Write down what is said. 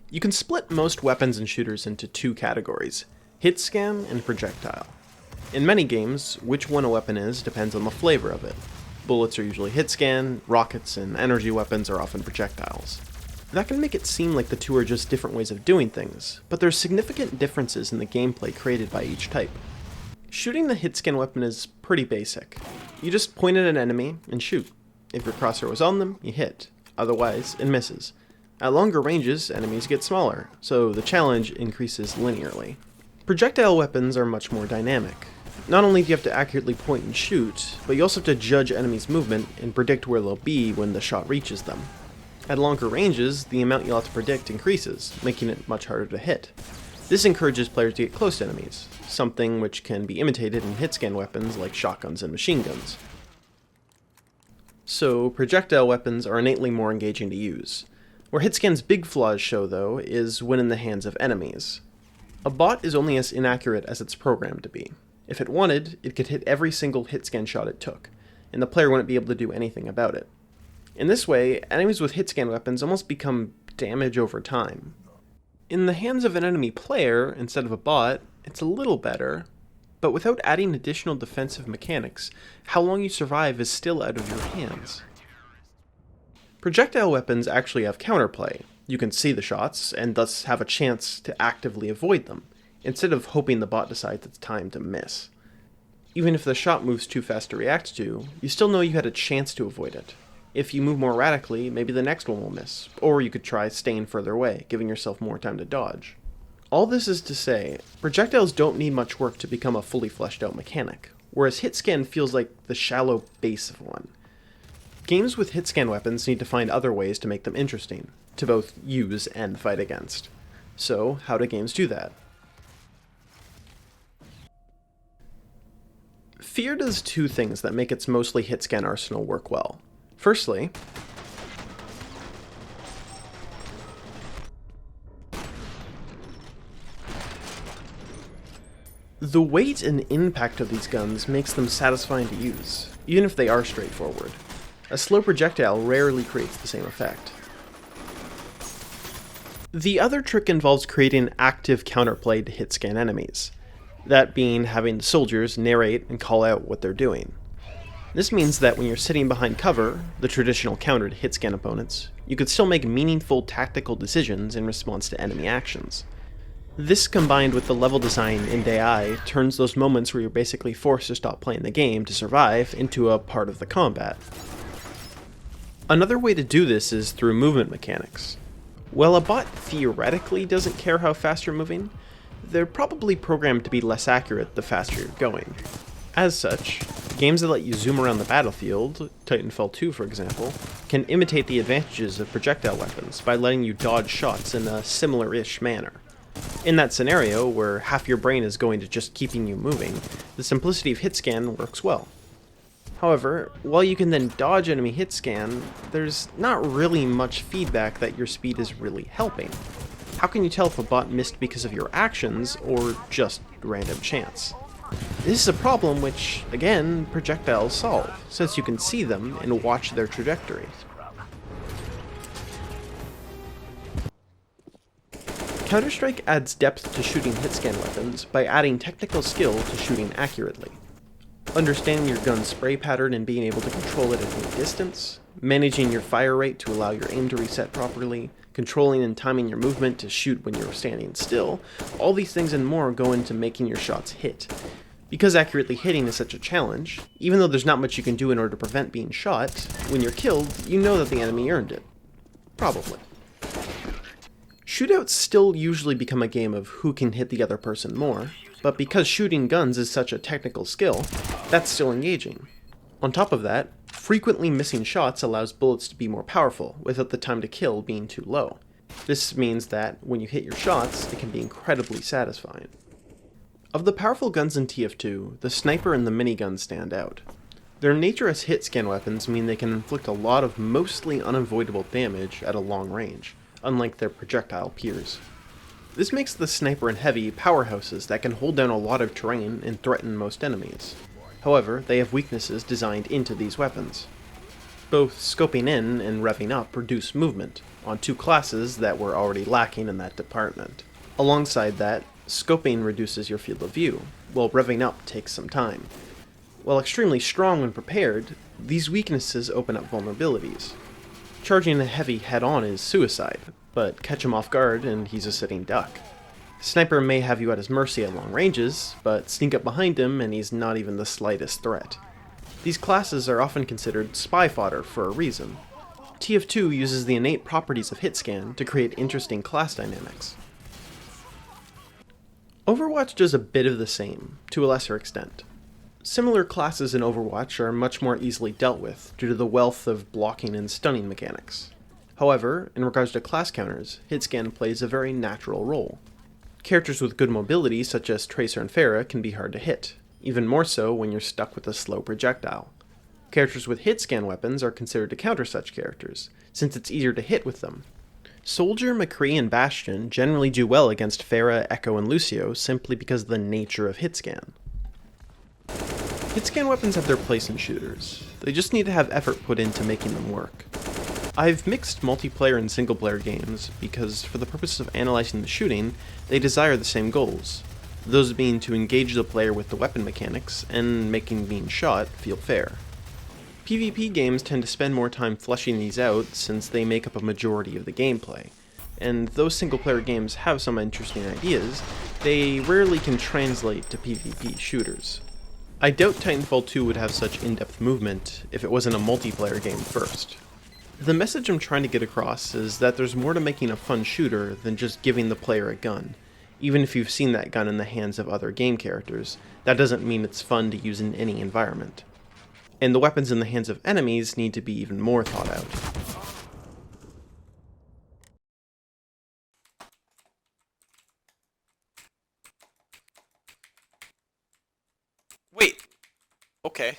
You can split most weapons and shooters into two categories, Hitscan and Projectile. In many games, which one a weapon is depends on the flavor of it. Bullets are usually Hitscan, rockets and energy weapons are often projectiles. That can make it seem like the two are just different ways of doing things, but there's significant differences in the gameplay created by each type. Shooting the Hitscan weapon is pretty basic. You just point at an enemy and shoot. If your crosshair was on them, you hit. Otherwise, it misses. At longer ranges, enemies get smaller, so the challenge increases linearly. Projectile weapons are much more dynamic. Not only do you have to accurately point and shoot, but you also have to judge enemies' movement and predict where they'll be when the shot reaches them. At longer ranges, the amount you'll have to predict increases, making it much harder to hit. This encourages players to get close to enemies, something which can be imitated in hitscan weapons like shotguns and machine guns. So, projectile weapons are innately more engaging to use. Where Hitscan's big flaws show, though, is when in the hands of enemies. A bot is only as inaccurate as it's programmed to be. If it wanted, it could hit every single Hitscan shot it took, and the player wouldn't be able to do anything about it. In this way, enemies with Hitscan weapons almost become damage over time. In the hands of an enemy player, instead of a bot, it's a little better, but without adding additional defensive mechanics, how long you survive is still out of your hands. Projectile weapons actually have counterplay. You can see the shots, and thus have a chance to actively avoid them, instead of hoping the bot decides it's time to miss. Even if the shot moves too fast to react to, you still know you had a chance to avoid it. If you move more radically, maybe the next one will miss, or you could try staying further away, giving yourself more time to dodge. All this is to say, projectiles don't need much work to become a fully fleshed out mechanic, whereas hitscan feels like the shallow base of one. Games with hitscan weapons need to find other ways to make them interesting, to both use and fight against. So, how do games do that? F.E.A.R does two things that make its mostly hitscan arsenal work well. Firstly, the weight and impact of these guns makes them satisfying to use, even if they are straightforward. A slow projectile rarely creates the same effect. The other trick involves creating active counterplay to hitscan enemies, that being having the soldiers narrate and call out what they're doing. This means that when you're sitting behind cover, the traditional counter to hitscan opponents, you could still make meaningful tactical decisions in response to enemy actions. This, combined with the level design in Jedi, turns those moments where you're basically forced to stop playing the game to survive into a part of the combat. Another way to do this is through movement mechanics. While a bot theoretically doesn't care how fast you're moving, they're probably programmed to be less accurate the faster you're going. As such, games that let you zoom around the battlefield, Titanfall 2 for example, can imitate the advantages of projectile weapons by letting you dodge shots in a similar-ish manner. In that scenario, where half your brain is going to just keeping you moving, the simplicity of hitscan works well. However, while you can then dodge enemy hitscan, there's not really much feedback that your speed is really helping. How can you tell if a bot missed because of your actions, or just random chance? This is a problem which, again, projectiles solve, since you can see them and watch their trajectory. Counter-Strike adds depth to shooting hitscan weapons by adding technical skill to shooting accurately. Understanding your gun's spray pattern and being able to control it at any distance, managing your fire rate to allow your aim to reset properly, controlling and timing your movement to shoot when you're standing still, all these things and more go into making your shots hit. Because accurately hitting is such a challenge, even though there's not much you can do in order to prevent being shot, when you're killed, you know that the enemy earned it. Probably. Shootouts still usually become a game of who can hit the other person more, but because shooting guns is such a technical skill, that's still engaging. On top of that, frequently missing shots allows bullets to be more powerful, without the time to kill being too low. This means that, when you hit your shots, it can be incredibly satisfying. Of the powerful guns in TF2, the sniper and the minigun stand out. Their nature as hitscan weapons mean they can inflict a lot of mostly unavoidable damage at a long range, unlike their projectile peers. This makes the sniper and heavy powerhouses that can hold down a lot of terrain and threaten most enemies. However, they have weaknesses designed into these weapons. Both scoping in and revving up reduce movement, on two classes that were already lacking in that department. Alongside that, scoping reduces your field of view, while revving up takes some time. While extremely strong when prepared, these weaknesses open up vulnerabilities. Charging a heavy head-on is suicide, but catch him off guard and he's a sitting duck. Sniper may have you at his mercy at long ranges, but sneak up behind him and he's not even the slightest threat. These classes are often considered spy fodder for a reason. TF2 uses the innate properties of Hitscan to create interesting class dynamics. Overwatch does a bit of the same, to a lesser extent. Similar classes in Overwatch are much more easily dealt with due to the wealth of blocking and stunning mechanics. However, in regards to class counters, Hitscan plays a very natural role. Characters with good mobility such as Tracer and F.E.A.R can be hard to hit, even more so when you're stuck with a slow projectile. Characters with hitscan weapons are considered to counter such characters, since it's easier to hit with them. Soldier, McCree, and Bastion generally do well against F.E.A.R, Echo, and Lucio simply because of the nature of hitscan. Hitscan weapons have their place in shooters, they just need to have effort put into making them work. I've mixed multiplayer and single-player games because, for the purpose of analyzing the shooting, they desire the same goals, those being to engage the player with the weapon mechanics and making being shot feel fair. PvP games tend to spend more time fleshing these out since they make up a majority of the gameplay, and though single-player games have some interesting ideas, they rarely can translate to PvP shooters. I doubt Titanfall 2 would have such in-depth movement if it wasn't a multiplayer game first. The message I'm trying to get across is that there's more to making a fun shooter than just giving the player a gun. Even if you've seen that gun in the hands of other game characters, that doesn't mean it's fun to use in any environment. And the weapons in the hands of enemies need to be even more thought out. Wait. Okay.